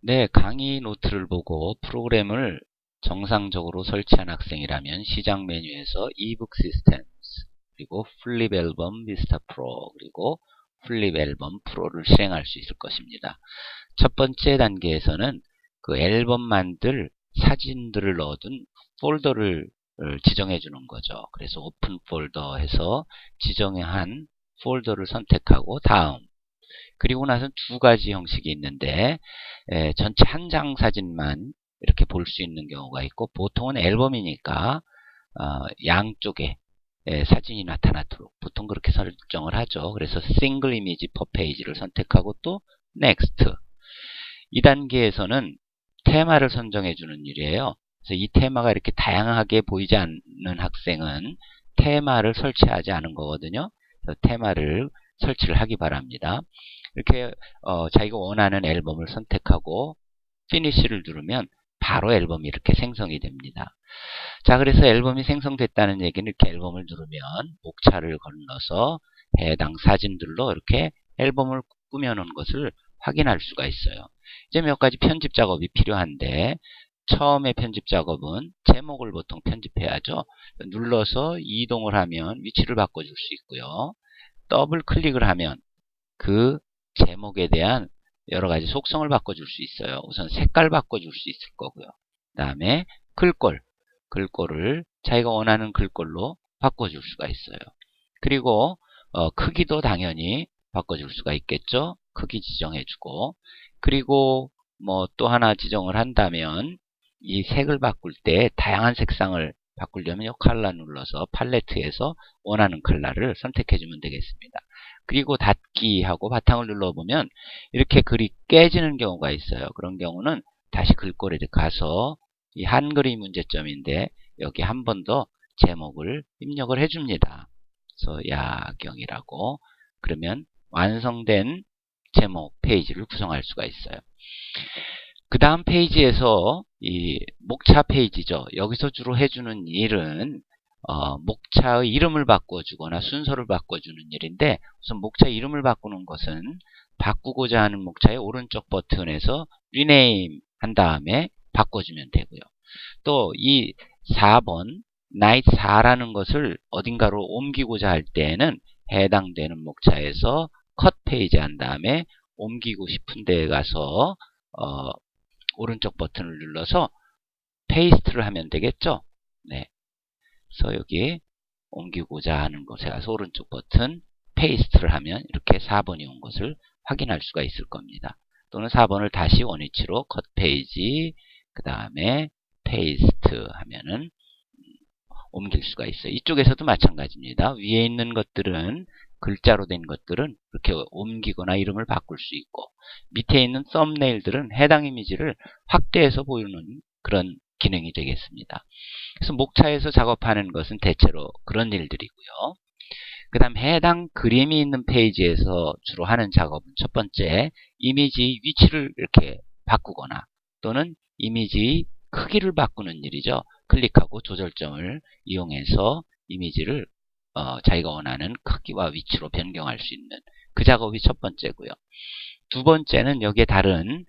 네, 강의 노트를 보고 프로그램을 정상적으로 설치한 학생이라면 시작 메뉴에서 이북 시스템스, 그리고 플립 앨범 비스타 프로, 그리고 플립 앨범 프로를 실행할 수 있을 것입니다. 첫 번째 단계에서는 그 앨범 만들 사진들을 넣어둔 폴더를 지정해 주는 거죠. 그래서 오픈 폴더 해서 지정한 폴더를 선택하고 다음, 그리고 나서 두 가지 형식이 있는데 전체 한 장 사진만 이렇게 볼 수 있는 경우가 있고, 보통은 앨범이니까 양쪽에 사진이 나타나도록 보통 그렇게 설정을 하죠. 그래서 싱글 이미지 퍼 페이지를 선택하고 또 넥스트. 2단계에서는 테마를 선정해 주는 일이에요. 그래서 이 테마가 이렇게 다양하게 보이지 않는 학생은 테마를 설치하지 않은 거거든요. 그래서 테마를 설치를 하기 바랍니다. 이렇게 자기가 원하는 앨범을 선택하고 피니시를 누르면 바로 앨범이 이렇게 생성이 됩니다. 자, 그래서 앨범이 생성됐다는 얘기는 이렇게 앨범을 누르면 목차를 건너서 해당 사진들로 이렇게 앨범을 꾸며놓은 것을 확인할 수가 있어요. 이제 몇 가지 편집 작업이 필요한데, 처음에 편집 작업은 제목을 보통 편집해야죠. 눌러서 이동을 하면 위치를 바꿔줄 수 있고요. 더블 클릭을 하면 그 제목에 대한 여러 가지 속성을 바꿔줄 수 있어요. 우선 색깔 바꿔줄 수 있을 거고요. 그 다음에 글꼴을 자기가 원하는 글꼴로 바꿔줄 수가 있어요. 그리고 크기도 당연히 바꿔줄 수가 있겠죠. 크기 지정해주고, 그리고 뭐 또 하나 지정을 한다면 이 색을 바꿀 때 다양한 색상을 바꾸려면 이 컬러 눌러서 팔레트에서 원하는 컬러를 선택해주면 되겠습니다. 그리고 닫기 하고 바탕을 눌러보면 이렇게 글이 깨지는 경우가 있어요. 그런 경우는 다시 글꼴에 가서 이 한글이 문제점인데 여기 한 번 더 제목을 입력을 해줍니다. 그래서 야경이라고. 그러면 완성된 제목 페이지를 구성할 수가 있어요. 그 다음 페이지에서 이 목차 페이지죠. 여기서 주로 해주는 일은 목차의 이름을 바꿔주거나 순서를 바꿔주는 일인데, 우선 목차 이름을 바꾸는 것은 바꾸고자 하는 목차의 오른쪽 버튼에서 리네임 한 다음에 바꿔주면 되고요. 또 이 4번 나이트 4라는 것을 어딘가로 옮기고자 할 때에는 해당되는 목차에서 컷 페이지 한 다음에 옮기고 싶은 데에 가서 오른쪽 버튼을 눌러서 페이스트를 하면 되겠죠. 네. 그래서 여기 옮기고자 하는 곳에 가서 오른쪽 버튼 페이스트를 하면 이렇게 4번이 온 것을 확인할 수가 있을 겁니다. 또는 4번을 다시 원위치로 컷 페이지, 그 다음에 페이스트 하면은 옮길 수가 있어요. 이쪽에서도 마찬가지입니다. 위에 있는 것들은 글자로 된 것들은 이렇게 옮기거나 이름을 바꿀 수 있고, 밑에 있는 썸네일들은 해당 이미지를 확대해서 보이는 그런 기능이 되겠습니다. 그래서 목차에서 작업하는 것은 대체로 그런 일들이고요. 그 다음 해당 그림이 있는 페이지에서 주로 하는 작업은 첫 번째, 이미지 위치를 이렇게 바꾸거나 또는 이미지 크기를 바꾸는 일이죠. 클릭하고 조절점을 이용해서 이미지를 자기가 원하는 크기와 위치로 변경할 수 있는 그 작업이 첫 번째고요. 두 번째는 여기에 다른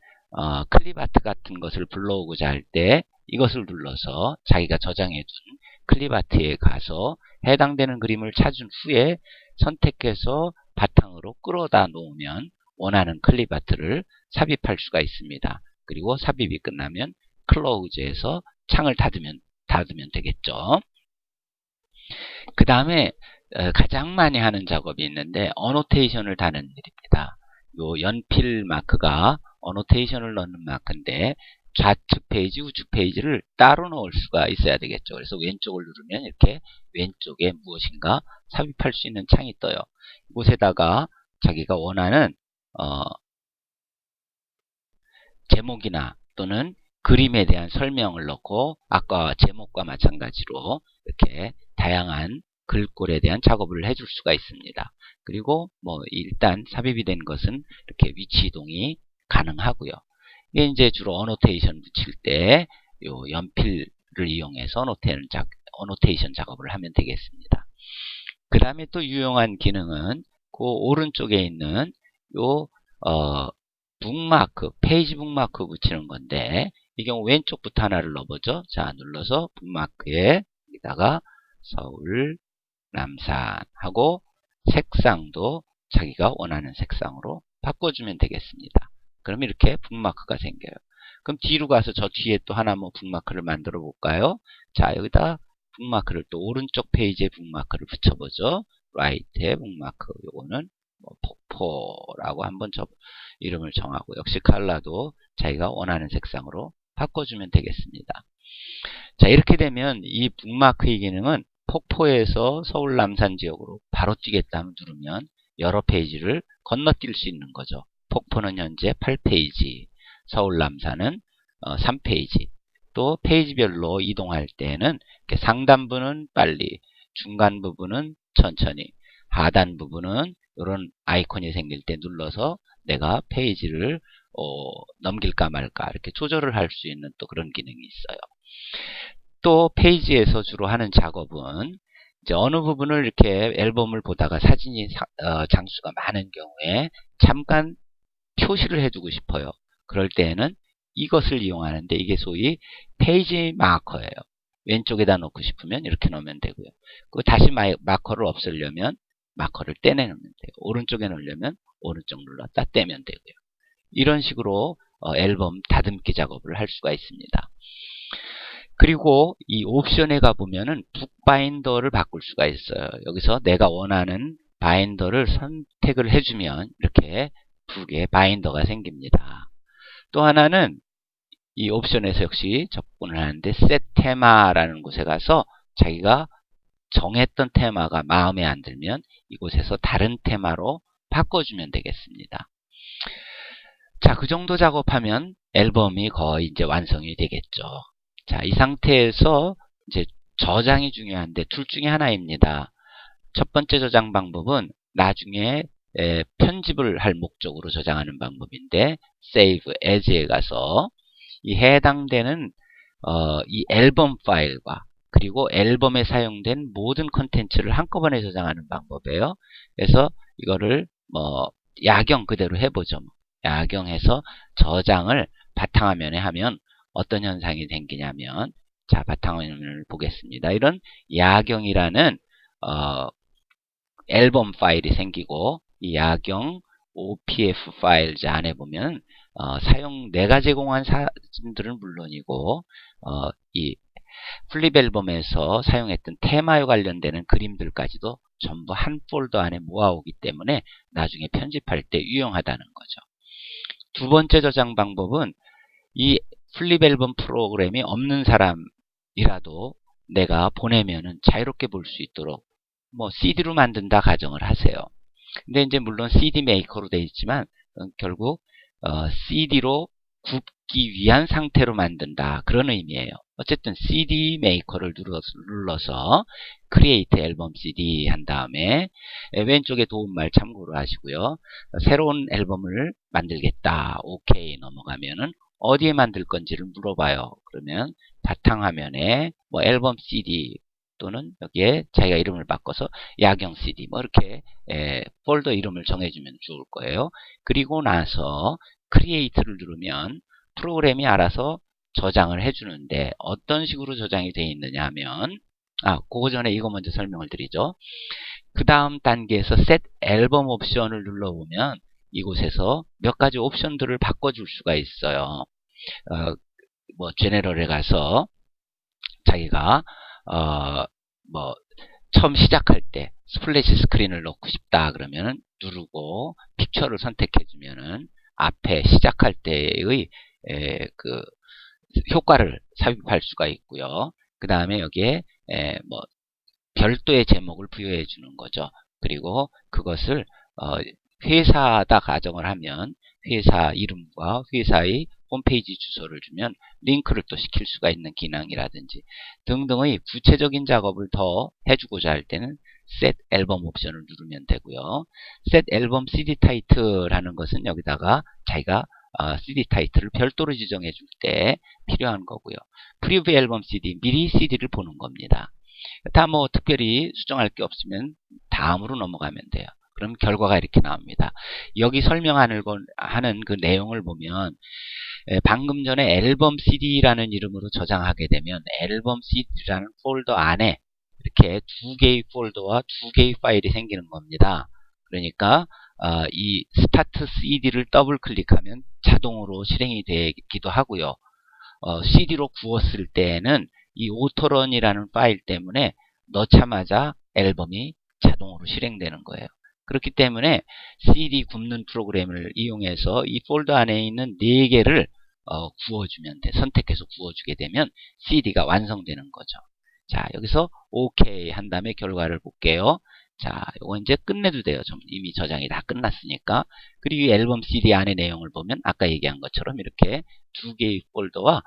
클립 아트 같은 것을 불러오고자 할 때 이것을 눌러서 자기가 저장해 둔 클립 아트에 가서 해당되는 그림을 찾은 후에 선택해서 바탕으로 끌어다 놓으면 원하는 클립 아트를 삽입할 수가 있습니다. 그리고 삽입이 끝나면 클로즈에서 창을 닫으면 되겠죠. 그 다음에 가장 많이 하는 작업이 있는데 어노테이션을 다는 일입니다. 요 연필 마크가 어노테이션을 넣는 마크인데 좌측 페이지, 우측 페이지를 따로 넣을 수가 있어야 되겠죠. 그래서 왼쪽을 누르면 이렇게 왼쪽에 무엇인가 삽입할 수 있는 창이 떠요. 이곳에다가 자기가 원하는 제목이나 또는 그림에 대한 설명을 넣고 아까 제목과 마찬가지로 이렇게 다양한 글꼴에 대한 작업을 해줄 수가 있습니다. 그리고 뭐 일단 삽입이 된 것은 이렇게 위치 이동이 가능하고요. 이게 이제 주로 어노테이션 붙일 때 요 연필을 이용해서 어노테이션 작업을 하면 되겠습니다. 그 다음에 또 유용한 기능은 그 오른쪽에 있는 요 북마크, 페이지 북마크 붙이는 건데 이 경우 왼쪽부터 하나를 넣어보죠. 자, 눌러서 북마크에 여기다가 서울 남산 하고 색상도 자기가 원하는 색상으로 바꿔주면 되겠습니다. 그럼 이렇게 북마크가 생겨요. 그럼 뒤로 가서 저 뒤에 또 하나 뭐 북마크를 만들어 볼까요? 자, 여기다 북마크를 또 오른쪽 페이지에 북마크를 붙여보죠. 라이트에 북마크, 요거는 뭐 폭포라고 한번 이름을 정하고 역시 컬러도 자기가 원하는 색상으로 바꿔주면 되겠습니다. 자, 이렇게 되면 이 북마크의 기능은 폭포에서 서울 남산 지역으로 바로 뛰겠다 하면 누르면 여러 페이지를 건너뛸 수 있는 거죠. 폭포는 현재 8페이지, 서울 남산은 3페이지. 또 페이지별로 이동할 때는 상단 부분은 빨리, 중간 부분은 천천히, 하단 부분은 이런 아이콘이 생길 때 눌러서 내가 페이지를 넘길까 말까 이렇게 조절을 할 수 있는 또 그런 기능이 있어요. 또 페이지에서 주로 하는 작업은 이제 어느 부분을 이렇게 앨범을 보다가 사진이 장수가 많은 경우에 잠깐 표시를 해두고 싶어요. 그럴 때에는 이것을 이용하는데 이게 소위 페이지 마커예요. 왼쪽에다 놓고 싶으면 이렇게 놓으면 되고요. 그 다시 마커를 없애려면 마커를 떼내면 돼요. 오른쪽에 놓으려면 오른쪽 눌렀다 떼면 되고요. 이런 식으로 앨범 다듬기 작업을 할 수가 있습니다. 그리고 이 옵션에 가보면은 북바인더를 바꿀 수가 있어요. 여기서 내가 원하는 바인더를 선택을 해주면 이렇게 북에 바인더가 생깁니다. 또 하나는 이 옵션에서 역시 접근을 하는데 셋 테마라는 곳에 가서 자기가 정했던 테마가 마음에 안 들면 이곳에서 다른 테마로 바꿔주면 되겠습니다. 자, 그 정도 작업하면 앨범이 거의 이제 완성이 되겠죠. 자, 이 상태에서 이제 저장이 중요한데 둘 중에 하나입니다. 첫 번째 저장 방법은 나중에 편집을 할 목적으로 저장하는 방법인데 Save As에 가서 이 해당되는 이 앨범 파일과 그리고 앨범에 사용된 모든 컨텐츠를 한꺼번에 저장하는 방법이에요. 그래서 이거를 뭐 야경 그대로 해보죠. 야경해서 저장을 바탕화면에 하면 어떤 현상이 생기냐면 자, 바탕화면을 보겠습니다. 이런 야경이라는 앨범 파일이 생기고 이 야경 OPF 파일즈 안에 보면 내가 제공한 사진들은 물론이고 이 플립 앨범에서 사용했던 테마에 관련되는 그림들까지도 전부 한 폴더 안에 모아오기 때문에 나중에 편집할 때 유용하다는 거죠. 두 번째 저장 방법은 이 플립 앨범 프로그램이 없는 사람이라도 내가 보내면은 자유롭게 볼 수 있도록 뭐 CD로 만든다 가정을 하세요. 근데 이제 물론 CD 메이커로 되어 있지만 결국 CD로 굽기 위한 상태로 만든다 그런 의미예요. 어쨌든 CD 메이커를 눌러서 Create 앨범 CD 한 다음에 왼쪽에 도움말 참고로 하시고요. 새로운 앨범을 만들겠다. OK 넘어가면은 어디에 만들 건지를 물어봐요. 그러면 바탕화면에 뭐 앨범 CD 또는 여기에 자기가 이름을 바꿔서 야경 CD 뭐 이렇게 폴더 이름을 정해주면 좋을 거예요. 그리고 나서 Create를 누르면 프로그램이 알아서 저장을 해주는데 어떤 식으로 저장이 되어 있느냐 하면 그거 전에 이거 먼저 설명을 드리죠. 그 다음 단계에서 Set 앨범 옵션을 눌러보면 이곳에서 몇 가지 옵션들을 바꿔줄 수가 있어요. 뭐 제너럴에 가서 자기가 뭐 처음 시작할 때 스플래시 스크린을 넣고 싶다 그러면은 누르고 픽처를 선택해 주면은 앞에 시작할 때의 그 효과를 삽입할 수가 있고요. 그 다음에 여기에 뭐 별도의 제목을 부여해 주는 거죠. 그리고 그것을 회사다 가정을 하면 회사 이름과 회사의 홈페이지 주소를 주면 링크를 또 시킬 수가 있는 기능이라든지 등등의 구체적인 작업을 더 해주고자 할 때는 Set 앨범 옵션을 누르면 되고요. Set 앨범 CD 타이틀이라는 것은 여기다가 자기가 CD 타이틀을 별도로 지정해 줄 때 필요한 거고요. 프리뷰 앨범 CD, 미리 CD를 보는 겁니다. 다 뭐 특별히 수정할 게 없으면 다음으로 넘어가면 돼요. 그럼 결과가 이렇게 나옵니다. 여기 설명하는 하는 그 내용을 보면 방금 전에 앨범 CD라는 이름으로 저장하게 되면 앨범 CD라는 폴더 안에 이렇게 두 개의 폴더와 두 개의 파일이 생기는 겁니다. 그러니까 이 스타트 CD를 더블 클릭하면 자동으로 실행이 되기도 하고요. CD로 구웠을 때에는 이 오토런이라는 파일 때문에 넣자마자 앨범이 자동으로 실행되는 거예요. 그렇기 때문에 CD 굽는 프로그램을 이용해서 이 폴더 안에 있는 4개를 구워주면 돼. 선택해서 구워주게 되면 CD가 완성되는 거죠. 자, 여기서 OK 한 다음에 결과를 볼게요. 자, 이거 이제 끝내도 돼요. 이미 저장이 다 끝났으니까. 그리고 이 앨범 CD 안의 내용을 보면 아까 얘기한 것처럼 이렇게 두 개의 폴더와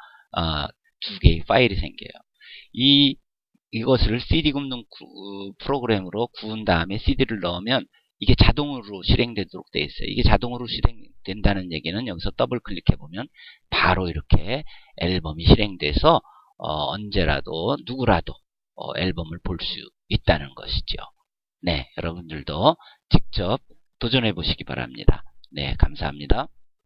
두 개의 파일이 생겨요. 이것을 CD 굽는 프로그램으로 구운 다음에 CD를 넣으면 이게 자동으로 실행되도록 되어 있어요. 이게 자동으로 실행된다는 얘기는 여기서 더블 클릭해 보면 바로 이렇게 앨범이 실행돼서 언제라도 누구라도 앨범을 볼 수 있다는 것이죠. 네, 여러분들도 직접 도전해 보시기 바랍니다. 네, 감사합니다.